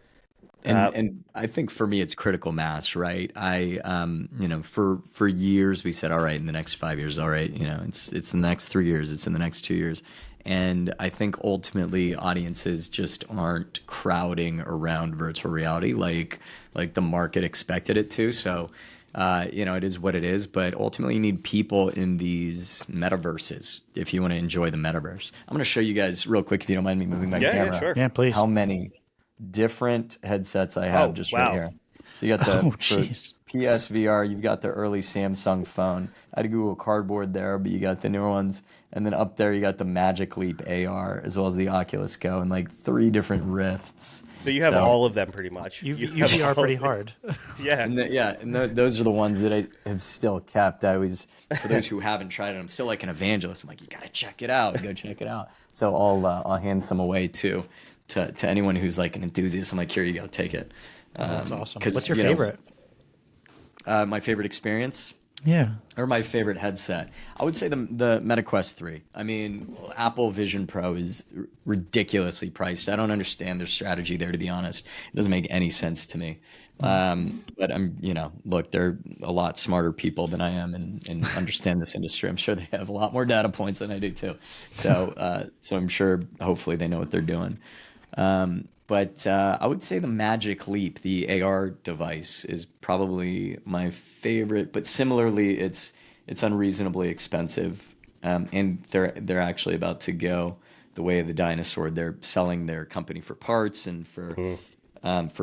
And I think for me, it's critical mass, right? For years we said, all right, in the next 5 years, all right, it's the next 3 years, it's in the next 2 years. And I think ultimately audiences just aren't crowding around virtual reality like the market expected it to. So, it is what it is, but ultimately you need people in these metaverses if you want to enjoy the metaverse. I'm going to show you guys real quick, if you don't mind me moving my camera. Yeah, sure. Yeah, please. How many different headsets I have right here. So you got the PSVR, you've got the early Samsung phone. I had a Google Cardboard there, but you got the newer ones. And then up there you got the Magic Leap AR as well as the Oculus Go and like 3 different Rifts. So you have all of them pretty much. You VR pretty hard. Yeah. And those are the ones that I have still kept. For those who haven't tried it, I'm still like an evangelist. I'm like, you got to check it out. Go check it out. So I'll hand some away too. To anyone who's like an enthusiast, I'm like, here you go, take it. That's awesome. What's your favorite? My favorite experience? Yeah. Or my favorite headset? I would say the Meta Quest 3. I mean, Apple Vision Pro is ridiculously priced. I don't understand their strategy there, to be honest. It doesn't make any sense to me. But look, they're a lot smarter people than I am and understand this industry. I'm sure they have a lot more data points than I do too. So I'm sure, hopefully, they know what they're doing. But I would say the Magic Leap, the AR device, is probably my favorite. But similarly, it's unreasonably expensive, and they're actually about to go the way of the dinosaur. They're selling their company for parts and for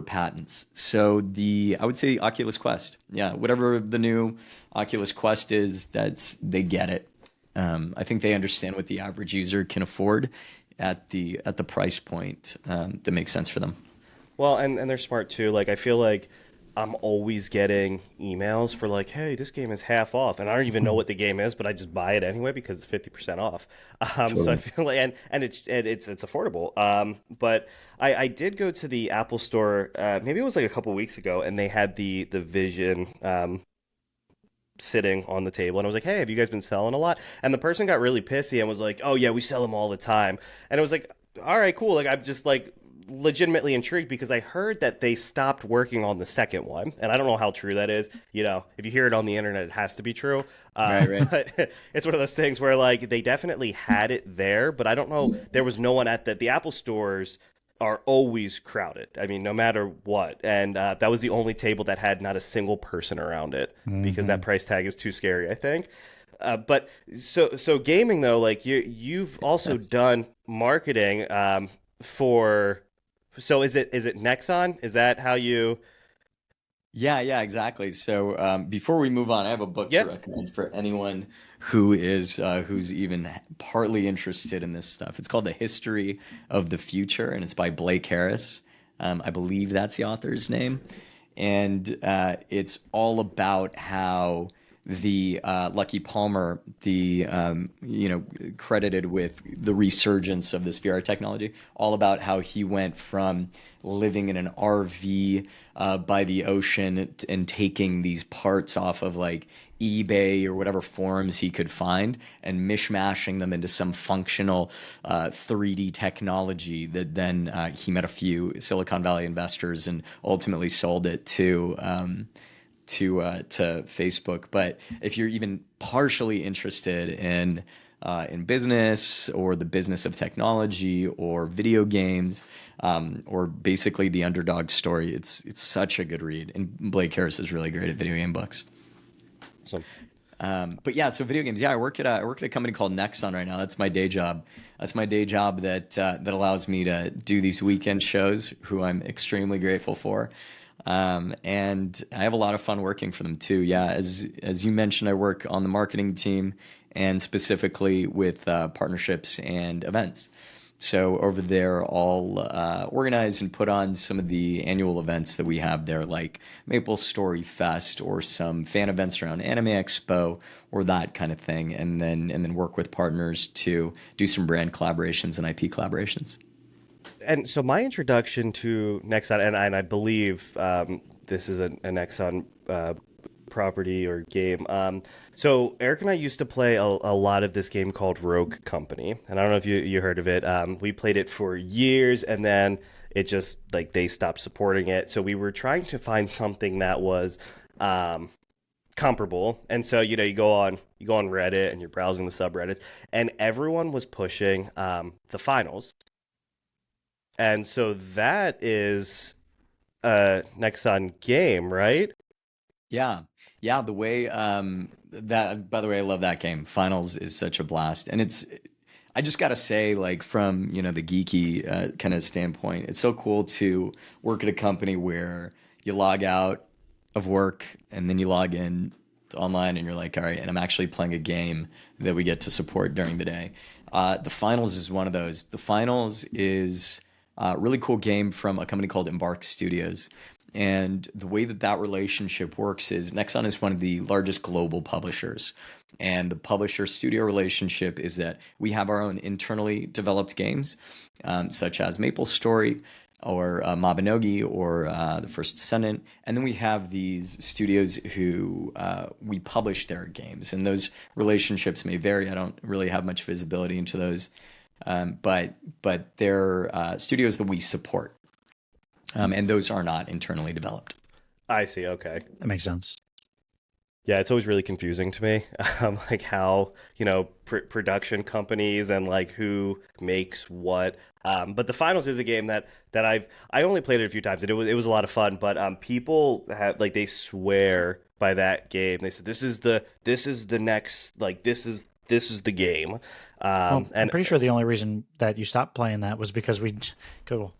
patents. So I would say the Oculus Quest. Yeah, whatever the new Oculus Quest is, they get it. I think they understand what the average user can afford at the price point that makes sense for them. Well, and they're smart too. Like I feel like I'm always getting emails for like, hey, this game is half off, and I don't even know what the game is, but I just buy it anyway because it's 50% off. So I Totally. feel like, and it's affordable. But I did go to the Apple Store, maybe it was like a couple weeks ago, and they had the Vision sitting on the table, and I was like, hey, have you guys been selling a lot? And the person got really pissy and was like, oh yeah, we sell them all the time. And it was like, all right, cool. Like I'm just like legitimately intrigued because I heard that they stopped working on the second one, and I don't know how true that is. You know, if you hear it on the internet, it has to be true. Right, right. But it's one of those things where like they definitely had it there, but I don't know. There was no one at the Apple stores are always crowded. I mean, no matter what. And that was the only table that had not a single person around it because that price tag is too scary, I think. But so gaming though, like you've also done marketing for. So is it Nexon? Is that how you? Yeah, yeah, exactly. So before we move on, I have a book to Yeah. recommend for anyone who is who's even partly interested in this stuff. It's called The History of the Future, and it's by Blake Harris. I believe that's the author's name, and it's all about how the Lucky Palmer, the credited with the resurgence of this VR technology, all about how he went from living in an RV by the ocean and taking these parts off of like eBay or whatever forums he could find and mishmashing them into some functional 3D technology that then he met a few Silicon Valley investors and ultimately sold it to Facebook. But if you're even partially interested in business or the business of technology or video games, or basically the underdog story, it's such a good read. And Blake Harris is really great at video game books. So But yeah, so video games. Yeah, I work at a company called Nexon right now. That's my day job. That's my day job that allows me to do these weekend shows, who I'm extremely grateful for. And I have a lot of fun working for them too. Yeah, as you mentioned, I work on the marketing team and specifically with partnerships and events. So over there, I'll organize and put on some of the annual events that we have there, like Maple Story Fest or some fan events around Anime Expo or that kind of thing, and then work with partners to do some brand collaborations and IP collaborations. and so my introduction to Nexon, and I believe this is an Nexon property or game. So Eric and I used to play a lot of this game called Rogue Company, and I don't know if you heard of it. We played it for years, and then it just like they stopped supporting it. So we were trying to find something that was comparable, and so you go on Reddit and you're browsing the subreddits, and everyone was pushing the finals, and so that is a Nexon game, right? Yeah. Yeah, the way that by the way, I love that game. Finals is such a blast. And it's I just gotta say, like from, the geeky kind of standpoint, it's so cool to work at a company where you log out of work and then you log in online and you're like, all right, and I'm actually playing a game that we get to support during the day. The Finals is one of those. The Finals is a really cool game from a company called Embark Studios. And the way that that relationship works is Nexon is one of the largest global publishers. And the publisher studio relationship is that we have our own internally developed games, such as Maple Story or Mabinogi or The First Descendant. And then we have these studios who we publish their games. And those relationships may vary. I don't really have much visibility into those. But they're studios that we support. And those are not internally developed. I see. Okay. That makes sense. Yeah, it's always really confusing to me, like how production companies and like who makes what. But the finals is a game that I only played it a few times, and it was a lot of fun. But people have like they swear by that game. They said this is the next like this is the game. Well, I'm And pretty sure the only reason that you stopped playing that was because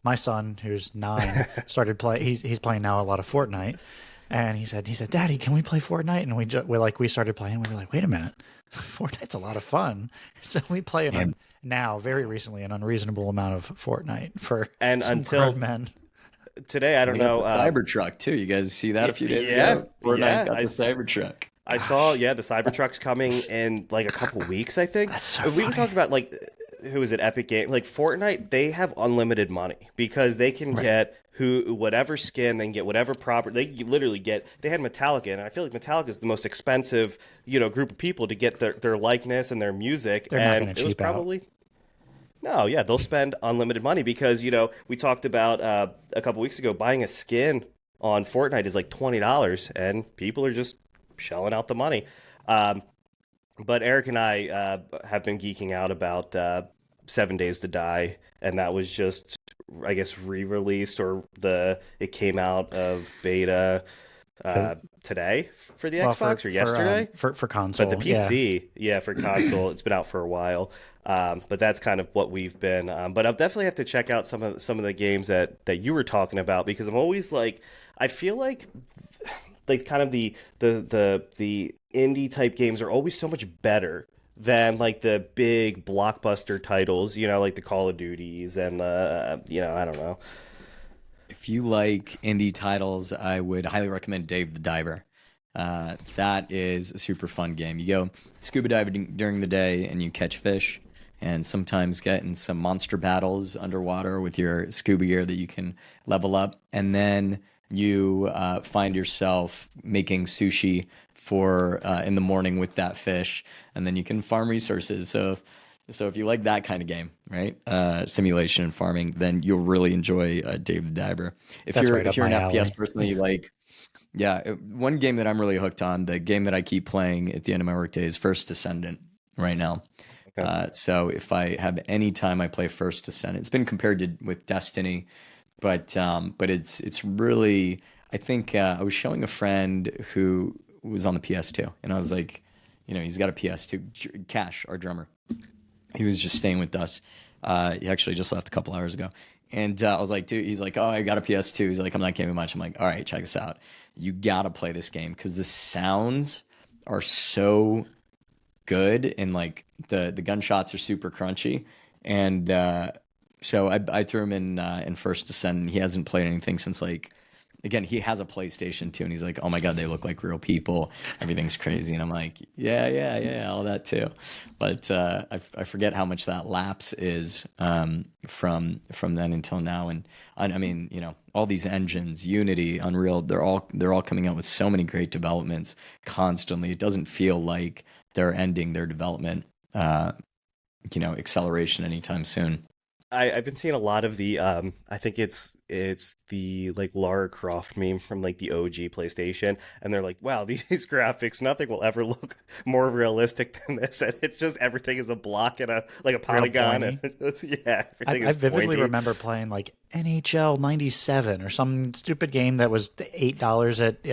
my son, who's 9, started play. He's playing now a lot of Fortnite, and he said, "Daddy, can we play Fortnite?" And we started playing. We were like, "Wait a minute, Fortnite's a lot of fun." So we play now very recently an unreasonable amount of Fortnite for and some until grown men. today, I And don't we got know. the Cybertruck too. You guys see that a few days Yeah, ago? Fortnite yeah. got the Cybertruck. I saw, yeah, the Cybertruck's coming in like a couple weeks, I think. That's so We were funny. talking about like who is it, Epic Game? Like Fortnite, they have unlimited money because they can Right. get whatever skin, they can get whatever property. They literally get. They had Metallica, and I feel like Metallica is the most expensive, group of people to get their likeness and their music, They're not and going to it was cheap out. probably no, yeah, they'll spend unlimited money because we talked about a couple weeks ago buying a skin on Fortnite is like $20, and people are just shelling out the money. Um, but Eric and I have been geeking out about 7 Days to Die, and that was just, I guess, re-released or it came out of beta For, today for the well, Xbox or yesterday. for But the console, yeah. PC, yeah, for console, it's been out for a while. But that's kind of what we've been. But I'll definitely have to check out some of the games that you were talking about because I'm always like, I feel like kind of the indie type games are always so much better than like the big blockbuster titles, like the Call of Duties and the I don't know. If you like indie titles, I would highly recommend Dave the Diver. That is a super fun game. You go scuba diving during the day and you catch fish, and sometimes get in some monster battles underwater with your scuba gear that you can level up. And then you find yourself making sushi for in the morning with that fish, and then you can farm resources. So if you like that kind of game, right, simulation and farming, then you'll really enjoy Dave the Diver. If That's you're right if up you're an my FPS alley. person that you like, yeah, one game that I'm really hooked on, the game that I keep playing at the end of my workday is First Descendant right now. Okay. So if I have any time, I play First Descendant. It's been compared to with Destiny, but it's really, I think I was showing a friend who was on the PS2, and I was like, he's got a PS2. Cash, our drummer, he was just staying with us. He actually just left a couple hours ago. And I was like, dude, he's like, oh, I got a PS2. He's like, I'm not gaming much. I'm like, all right, check this out. You got to play this game because the sounds are so good, and like the gunshots are super crunchy. And so I threw him in First Descent, and he hasn't played anything since like, again, he has a PlayStation 2, and he's like, oh my God, they look like real people. Everything's crazy. And I'm like, yeah, all that too. But I forget how much that lapse is from then until now. And I mean, all these engines, Unity, Unreal, they're all coming out with so many great developments constantly. It doesn't feel like they're ending their development, acceleration anytime soon. I've been seeing a lot of the I think it's the like Lara Croft meme from like the OG PlayStation, and they're like, wow, these graphics, nothing will ever look more realistic than this, and it's just everything is a block and a like a Real polygon, and pointy. yeah, everything I is vividly pointy. remember playing like NHL '97 or some stupid game that was $8 at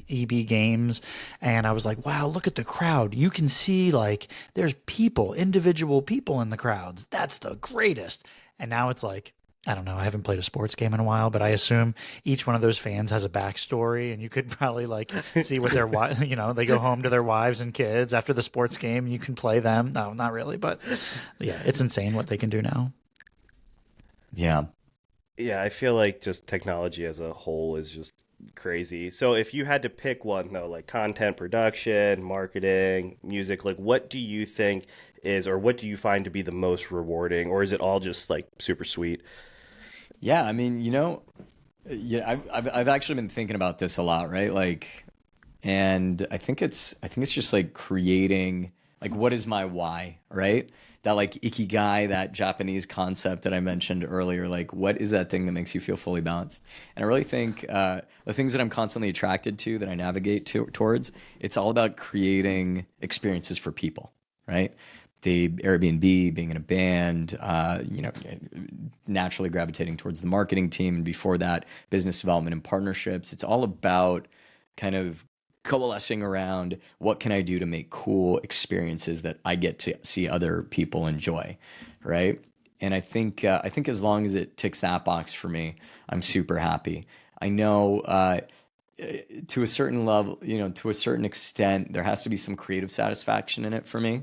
EB Games, and I was like, "Wow, look at the crowd! You can see like there's people, individual people in the crowds. That's the greatest." And now it's like, I don't know. I haven't played a sports game in a while, but I assume each one of those fans has a backstory, and you could probably like see what their they go home to their wives and kids after the sports game. You can play them. No, not really, but yeah, it's insane what they can do now. Yeah. Yeah, I feel like just technology as a whole is just crazy. So if you had to pick one though, like content production, marketing, music, like what do you think is, or what do you find to be the most rewarding, or is it all just like super sweet? Yeah, I mean, yeah, I've actually been thinking about this a lot, right? Like, and I think it's just like creating, like, what is my why, right? That like ikigai, that Japanese concept that I mentioned earlier. Like, what is that thing that makes you feel fully balanced? And I really think the things that I'm constantly attracted to, that I navigate towards, it's all about creating experiences for people, right? The Airbnb, being in a band, naturally gravitating towards the marketing team, and before that, business development and partnerships. It's all about kind of coalescing around what can I do to make cool experiences that I get to see other people enjoy, right? And I think as long as it ticks that box for me, I'm super happy. I know to a certain level, to a certain extent, there has to be some creative satisfaction in it for me.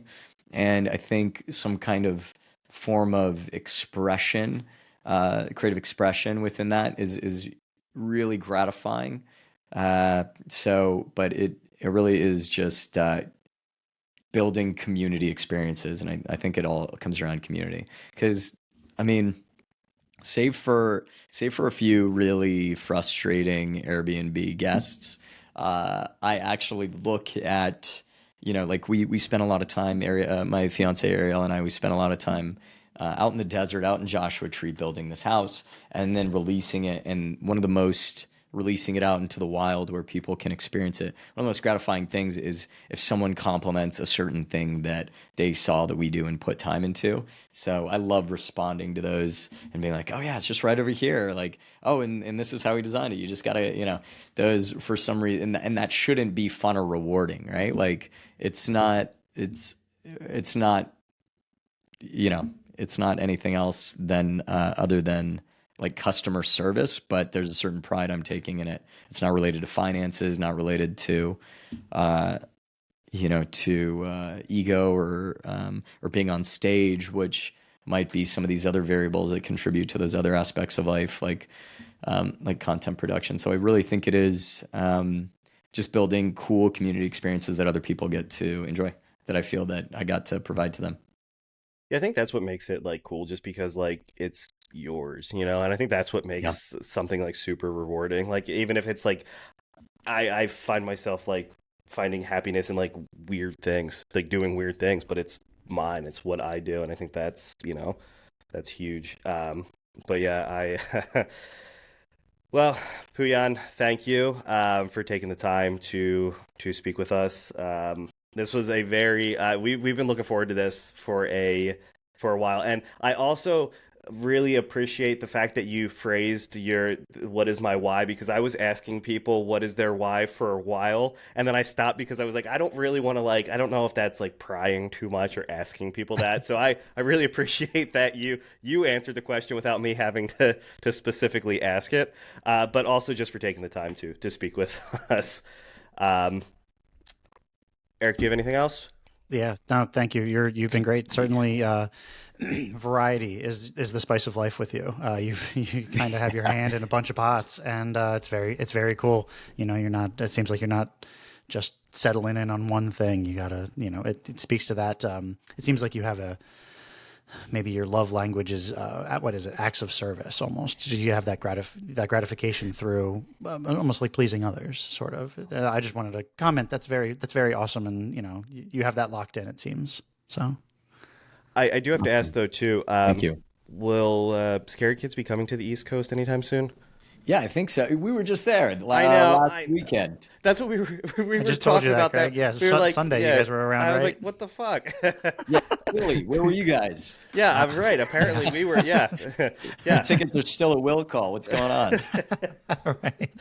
And I think some kind of form of expression, creative expression within that is really gratifying. But it really is just building community experiences, and I think it all comes around community. Because I mean, save for a few really frustrating Airbnb guests, I actually look at, like we spent a lot of time, my fiance Ariel and I, we spent a lot of time out in the desert, out in Joshua Tree, building this house and then releasing it. And releasing it out into the wild where people can experience it. One of the most gratifying things is if someone compliments a certain thing that they saw that we do and put time into. So I love responding to those and being like, oh yeah, it's just right over here. Like, oh, and this is how we designed it. You just gotta, those for some reason, and that shouldn't be fun or rewarding, right? Like it's not anything else than other than like customer service, but there's a certain pride I'm taking in it. It's not related to finances, not related to, ego or being on stage, which might be some of these other variables that contribute to those other aspects of life, like content production. So I really think it is just building cool community experiences that other people get to enjoy, that I feel that I got to provide to them. Yeah, I think that's what makes it like cool, just because like it's yours, and I think that's what makes something like super rewarding. Like even if it's like I find myself like finding happiness in like weird things, like doing weird things, but it's mine, it's what I do, and I think that's that's huge. But yeah, I well, Pouyan, thank you for taking the time to speak with us. This was a very we've been looking forward to this for a while, and I also really appreciate the fact that you phrased your "what is my why," because I was asking people what is their why for a while, and then I stopped because I was like, I don't really want to, I don't know if that's like prying too much or asking people that. So I really appreciate that you answered the question without me having to specifically ask it, but also just for taking the time to speak with us. Eric, do you have anything else? Yeah, no, thank you. You've been great. Certainly, variety is the spice of life with you. You kind of have your hand in a bunch of pots, and it's very cool. You're not. It seems like you're not just settling in on one thing. You gotta, it speaks to that. It seems like you have maybe your love language is what is it? Acts of service almost. Do you have that gratification through almost like pleasing others, sort of? I just wanted to comment. That's very awesome, and you have that locked in. It seems so. I do have to ask though too. Thank you. Will Scary Kids be coming to the East Coast anytime soon? Yeah, I think so. We were just there last weekend. That's what we were just talking about. That. Yeah, we were like, Sunday you guys were around, I was right? like, what the fuck? Yeah, really. Where were you guys? Yeah, I'm right. Apparently we were. Yeah, The yeah. tickets are still a will call. What's going on? Right.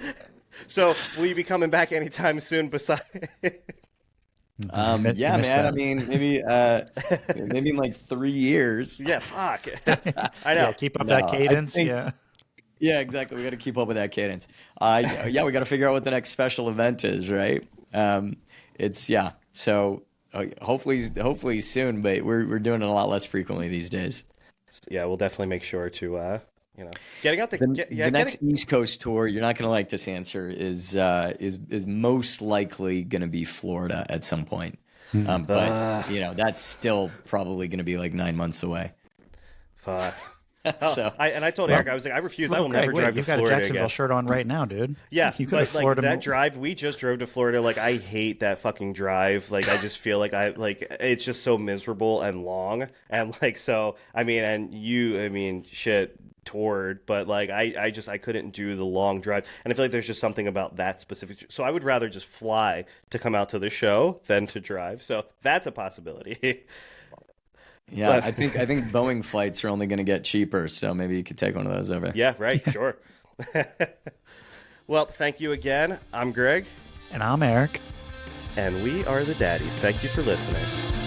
So will you be coming back anytime soon? Besides, Yeah, man. that. I mean, maybe in like 3 years. yeah, fuck. I know. Yeah, keep up that No, I cadence. think- Yeah. Yeah, exactly. We got to keep up with that cadence. Yeah, we got to figure out what the next special event is, right? So hopefully soon, but we're doing it a lot less frequently these days. Yeah, we'll definitely make sure to getting out The next East Coast tour, you're not going to like this answer, is most likely going to be Florida at some point. But that's still probably going to be like 9 months away. Fuck. So I told Eric, I was like, I refuse. I will never drive to You've got a Florida Jacksonville again. shirt on right now, dude. Yeah, you go but to Florida. like that drive, we just drove to Florida. Like I hate that fucking drive. Like I just feel like it's just so miserable and long. And like so, I mean, shit toured, but like I couldn't do the long drive. And I feel like there's just something about that specific. So I would rather just fly to come out to the show than to drive. So that's a possibility. yeah, I think Boeing flights are only going to get cheaper, so maybe you could take one of those over. Yeah, right. Sure. Well, thank you again. I'm Greg. And I'm Eric. And we are the Daddies. Thank you for listening.